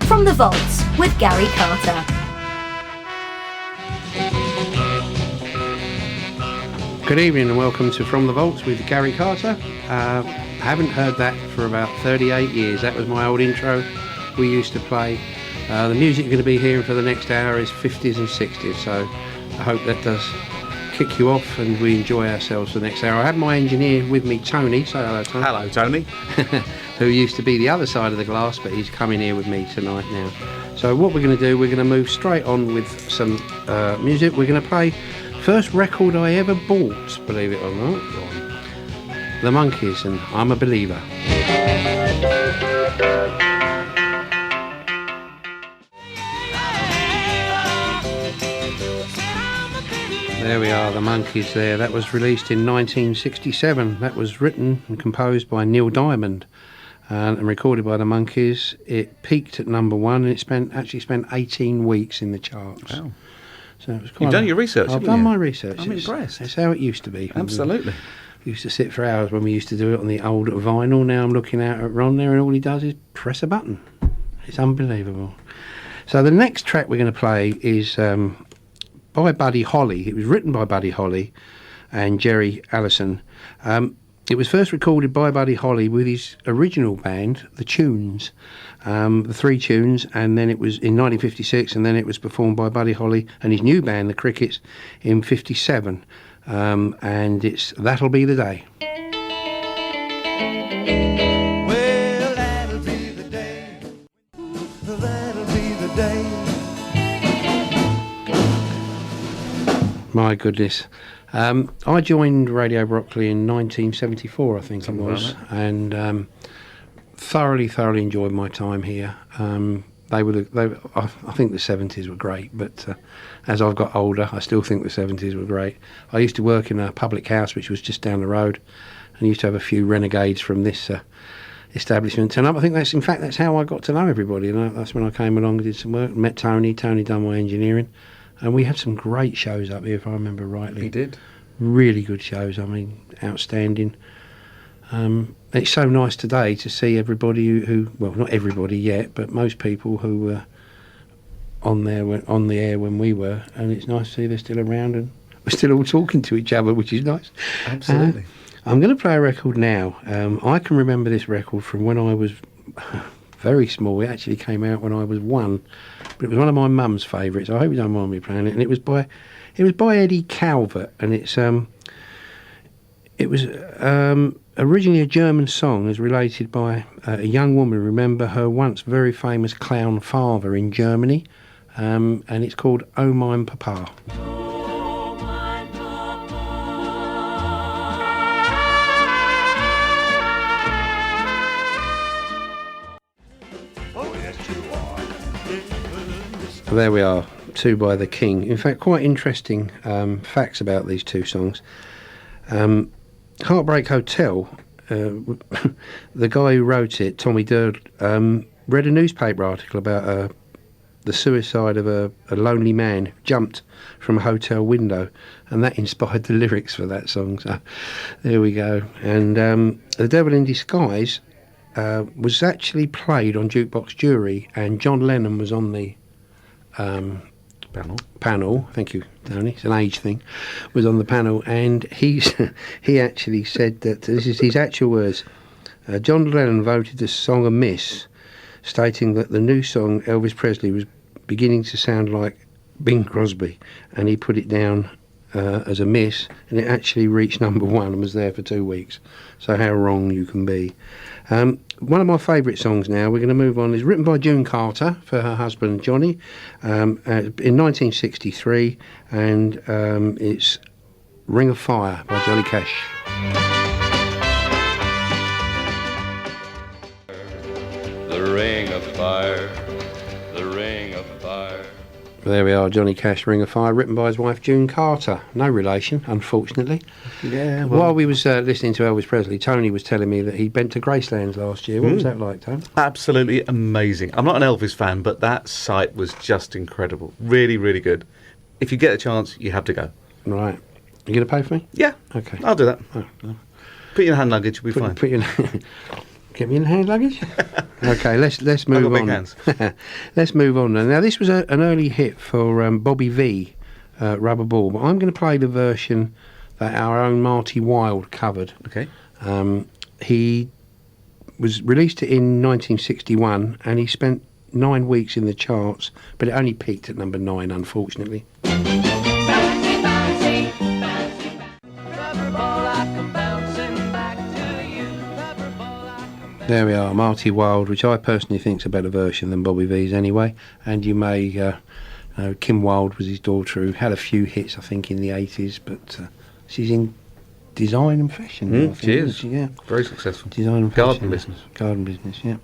From the Vaults with Garry Carter. Good evening and welcome to From the Vaults with Garry Carter. I haven't heard that for about 38 years. That was my old intro we used to play. The music you're going to be hearing for the next hour is 50s and 60s, so I hope that does kick you off and we enjoy ourselves for the next hour. I have my engineer with me, Tony. Say hello, Tony. Hello, Tony. Who used to be the other side of the glass, but he's coming here with me tonight now. So what we're going to do, we're going to move straight on with some music. We're going to play first record I ever bought, believe it or not. The Monkees and I'm a Believer. There we are, the Monkees there. That was released in 1967. That was written and composed by Neil Diamond and recorded by the Monkees. It peaked at number one and it actually spent 18 weeks in the charts. Wow. So it was quite You've done your research, I've done my research. I'm impressed. It's how it used to be. Absolutely. We used to sit for hours when we used to do it on the old vinyl. Now I'm looking out at Ron there and all he does is press a button. It's unbelievable. So the next track we're going to play is by Buddy Holly. It was written by Buddy Holly and Jerry Allison. It was first recorded by Buddy Holly with his original band, The Tunes, the Three Tunes, and then it was in 1956, and then it was performed by Buddy Holly and his new band, The Crickets, in 57. And it's That'll Be the Day. Well, that'll be the day. That'll be the day. My goodness. I joined Radio Brockley in 1974, I think it was, and thoroughly enjoyed my time here. I think the 70s were great, but as I've got older, I still think the 70s were great. I used to work in a public house which was just down the road, and used to have a few renegades from this establishment turn up. I think that's how I got to know everybody, and that's when I came along and did some work, met Tony done my engineering. And we had some great shows up here, if I remember rightly. He did. Really good shows, I mean, outstanding. It's so nice today to see everybody who, well, not everybody yet, but most people who were on the air when we were, and it's nice to see they're still around and we're still all talking to each other, which is nice. Absolutely. I'm going to play a record now. I can remember this record from when I was very small. It actually came out when I was one, but it was one of my mum's favourites. I hope you don't mind me playing it. And it was by Eddie Calvert, and it was originally a German song, as related by a young woman. Remember her once very famous clown father in Germany, and it's called "Oh Mein Papa." There we are, Two by the King. In fact, quite interesting facts about these two songs. Heartbreak Hotel, the guy who wrote it, Tommy Durd, read a newspaper article about the suicide of a lonely man who jumped from a hotel window, and that inspired the lyrics for that song. So there we go. And The Devil in Disguise was actually played on Jukebox Jury, and John Lennon was on the panel. Thank you, Tony. It's an age thing. Was on the panel, and he actually said that, this is his actual words, John Lennon voted the song a miss, stating that the new song Elvis Presley was beginning to sound like Bing Crosby, and he put it down as a miss, and it actually reached number one and was there for 2 weeks. So how wrong you can be. One of my favourite songs now, we're going to move on, is written by June Carter for her husband Johnny in 1963, and it's Ring of Fire by Johnny Cash. The ring of fire, the ring of fire. There we are, Johnny Cash, Ring of Fire, written by his wife June Carter. No relation, unfortunately. Yeah. Well, while we was listening to Elvis Presley, Tony was telling me that he went to Gracelands last year. What was that like, Tony? absolutely amazing. I'm not an Elvis fan, but that site was just incredible. Really, really good. If you get a chance, you have to go. Right. You going to pay for me? Yeah. Okay. I'll do that. Oh, no. Put your hand luggage, you'll be fine. Put your Get me in the hand luggage. Okay, let's move got big on. hands. Let's move on. Now this was an early hit for Bobby V, Rubber Ball, but I'm going to play the version that our own Marty Wilde covered. Okay. He was released in 1961, and he spent 9 weeks in the charts, but it only peaked at number 9, unfortunately. There we are, Marty Wilde, which I personally think is a better version than Bobby V's anyway. And you may know Kim Wilde was his daughter, who had a few hits, I think, in the 80s, but she's in design and fashion. I think, She is. Yeah. Very successful. Design and Garden fashion. business. Garden business, yeah. I'm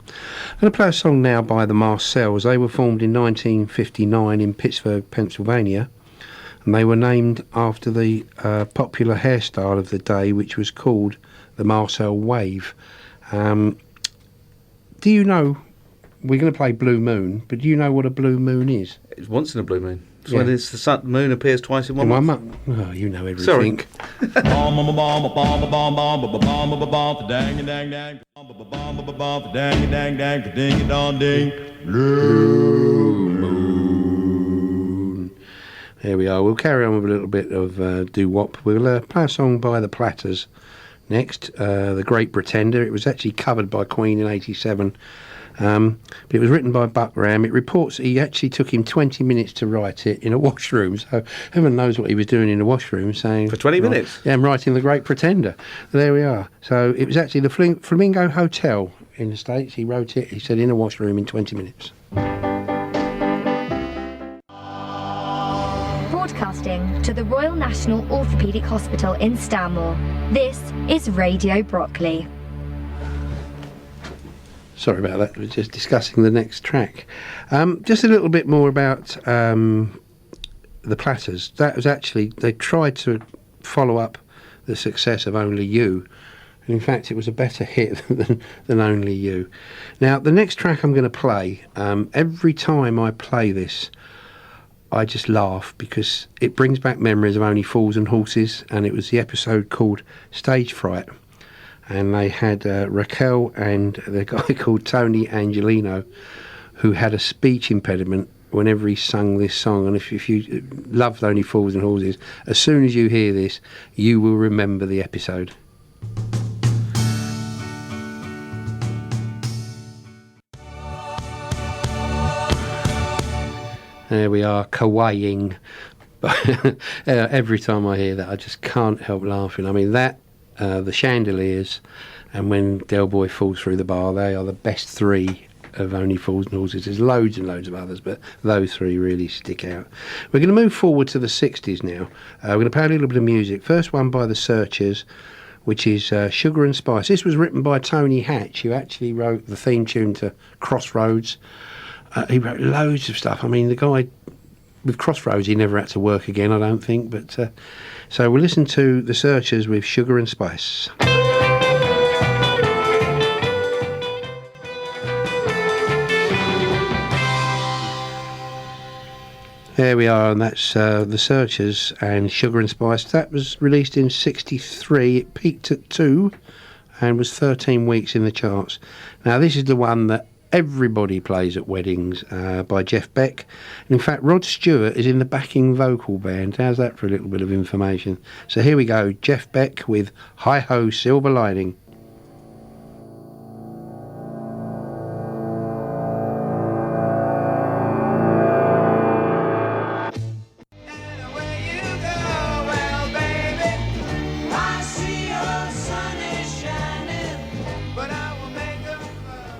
going to play a song now by the Marcells. They were formed in 1959 in Pittsburgh, Pennsylvania, and they were named after the popular hairstyle of the day, which was called the Marcel Wave. Do you know, we're going to play Blue Moon, but do you know what a blue moon is? It's once in a blue moon. It's Yeah. when it's the moon appears twice in one In month. Oh, you know everything. Sorry. There we are. We'll carry on with a little bit of doo-wop. We'll play a song by the Platters next, The Great Pretender. It was actually covered by Queen in 87, but it was written by Buck Ram. It reports he actually took him 20 minutes to write it in a washroom, so heaven knows what he was doing in the washroom, saying... For 20 minutes? Yeah, I'm writing The Great Pretender. There we are. So it was actually the Flamingo Hotel in the States. He wrote it, he said, in a washroom in 20 minutes. Broadcasting to the Royal National Orthopaedic Hospital in Stanmore. This is Radio Brockley. Sorry about that. We're just discussing the next track. Just a little bit more about the Platters. That was actually, they tried to follow up the success of Only You. And in fact, it was a better hit than Only You. Now, the next track I'm going to play, every time I play this, I just laugh because it brings back memories of Only Fools and Horses, and it was the episode called Stage Fright. And they had Raquel and the guy called Tony Angelino, who had a speech impediment whenever he sung this song. And if you loved Only Fools and Horses, as soon as you hear this, you will remember the episode. There we are, kawaiing. Every time I hear that, I just can't help laughing. I mean, that, the Chandeliers, and when Del Boy falls through the bar, they are the best three of Only Fools and Horses. There's loads and loads of others, but those three really stick out. We're going to move forward to the 60s now. We're going to play a little bit of music. First one by the Searchers, which is Sugar and Spice. This was written by Tony Hatch, who actually wrote the theme tune to Crossroads. He wrote loads of stuff. I mean, the guy with Crossroads, he never had to work again, I don't think. But so we'll listen to the Searchers with Sugar and Spice. There we are, and that's the Searchers and Sugar and Spice. That was released in '63. It peaked at 2 and was 13 weeks in the charts. Now, this is the one that everybody plays at weddings, by Jeff Beck. And in fact, Rod Stewart is in the backing vocal band. How's that for a little bit of information? So here we go, Jeff Beck with Hi Ho Silver Lining.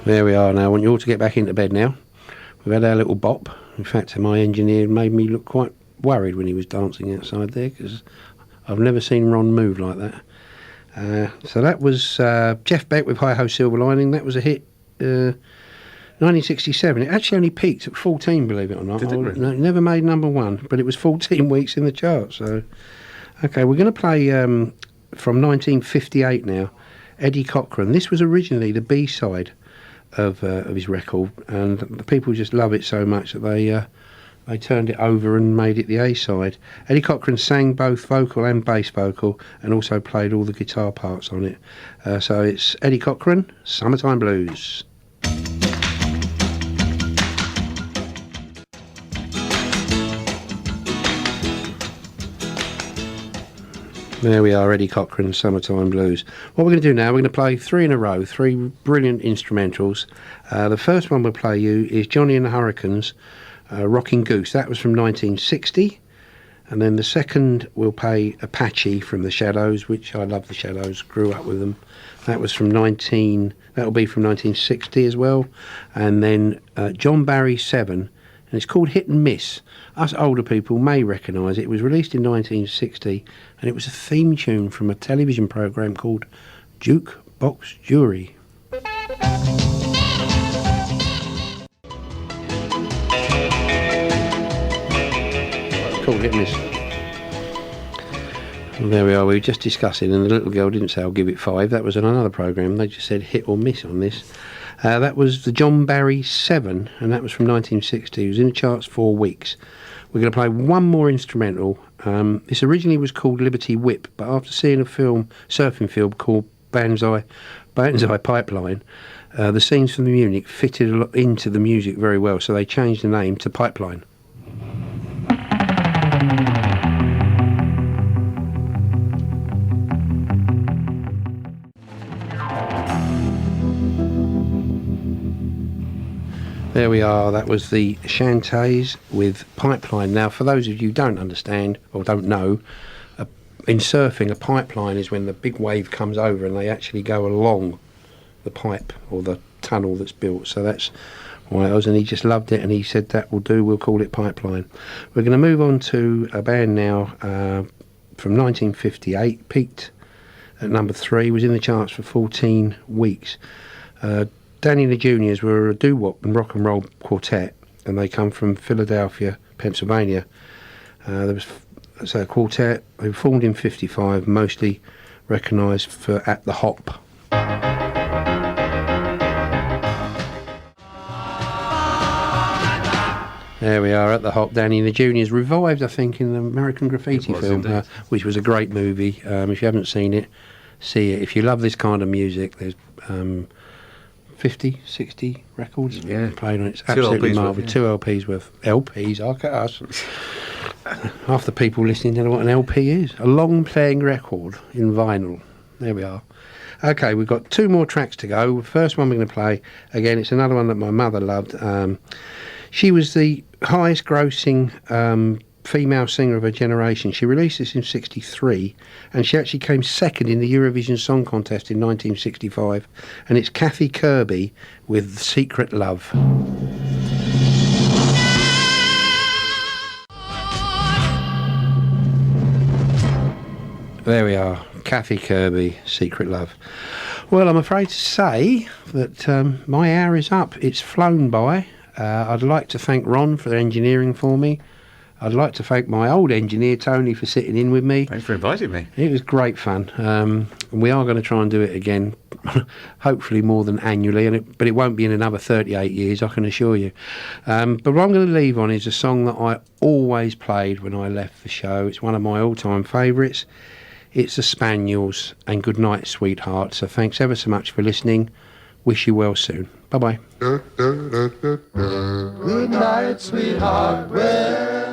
There we are now. I want you all to get back into bed now. We've had our little bop. In fact, my engineer made me look quite worried when he was dancing outside there, because I've never seen Ron move like that. So that was Jeff Beck with Hi Ho Silver Lining. That was a hit 1967. It actually only peaked at 14, believe it or not. Did it really? No, it never made number one, but it was 14 weeks in the chart. So, okay, we're going to play from 1958 now, Eddie Cochran. This was originally the B-side of his record, and the people just love it so much that they turned it over and made it the A-side. Eddie Cochran sang both vocal and bass vocal and also played all the guitar parts on it. So it's Eddie Cochran, Summertime Blues. There we are, Eddie Cochran, Summertime Blues. What we're going to do now, we're going to play three in a row, three brilliant instrumentals. The first one we'll play you is Johnny and the Hurricanes, Rocking Goose. That was from 1960. And then the second we'll play Apache from the Shadows, which I love the Shadows, grew up with them. That'll be from 1960 as well. And then John Barry 7, and it's called Hit and Miss. Us older people may recognise it. It was released in 1960, and it was a theme tune from a television programme called Jukebox Jury. Called Hit and Miss. Well, there we are. We were just discussing, and the little girl didn't say I'll give it 5. That was on another programme. They just said hit or miss on this. That was the John Barry 7, and that was from 1960. It was in the charts 4 weeks. We're going to play one more instrumental. This originally was called Liberty Whip, but after seeing a surfing film called Banzai Pipeline, the scenes from the Munich fitted into the music very well, so they changed the name to Pipeline. There we are, that was the Chantays with Pipeline. Now, for those of you who don't understand or don't know, in surfing, a pipeline is when the big wave comes over and they actually go along the pipe or the tunnel that's built. So that's why it was, and he just loved it, and he said that will do, we'll call it Pipeline. We're going to move on to a band now from 1958, peaked at number 3, was in the charts for 14 weeks. Danny and the Juniors were a doo-wop and rock and roll quartet, and they come from Philadelphia, Pennsylvania. There was a quartet. They were formed in '55, mostly recognised for At the Hop. There we are, At the Hop. Danny and the Juniors revived, I think, in the American Graffiti film, which was a great movie. If you haven't seen it, see it. If you love this kind of music, there's 50, 60 records played on it. It's absolutely marvellous. 2 LPs worth. LPs, look at us. Half the people listening don't know what an LP is. A long playing record in vinyl. There we are. Okay, we've got 2 more tracks to go. The first one we're going to play, again, it's another one that my mother loved. She was the highest grossing female singer of her generation. She released this in '63, and she actually came second in the Eurovision Song Contest in 1965, and it's Kathy Kirby with Secret Love. There we are, Kathy Kirby, Secret Love. Well, I'm afraid to say that my hour is up. It's flown by. I'd like to thank Ron for engineering for me. I'd like to thank my old engineer, Tony, for sitting in with me. Thanks for inviting me. It was great fun. And we are going to try and do it again, hopefully more than annually, but it won't be in another 38 years, I can assure you. But what I'm going to leave on is a song that I always played when I left the show. It's one of my all-time favourites. It's the Spaniels and Good Night, Sweetheart. So thanks ever so much for listening. Wish you well soon. Bye-bye. Good night, sweetheart. Well,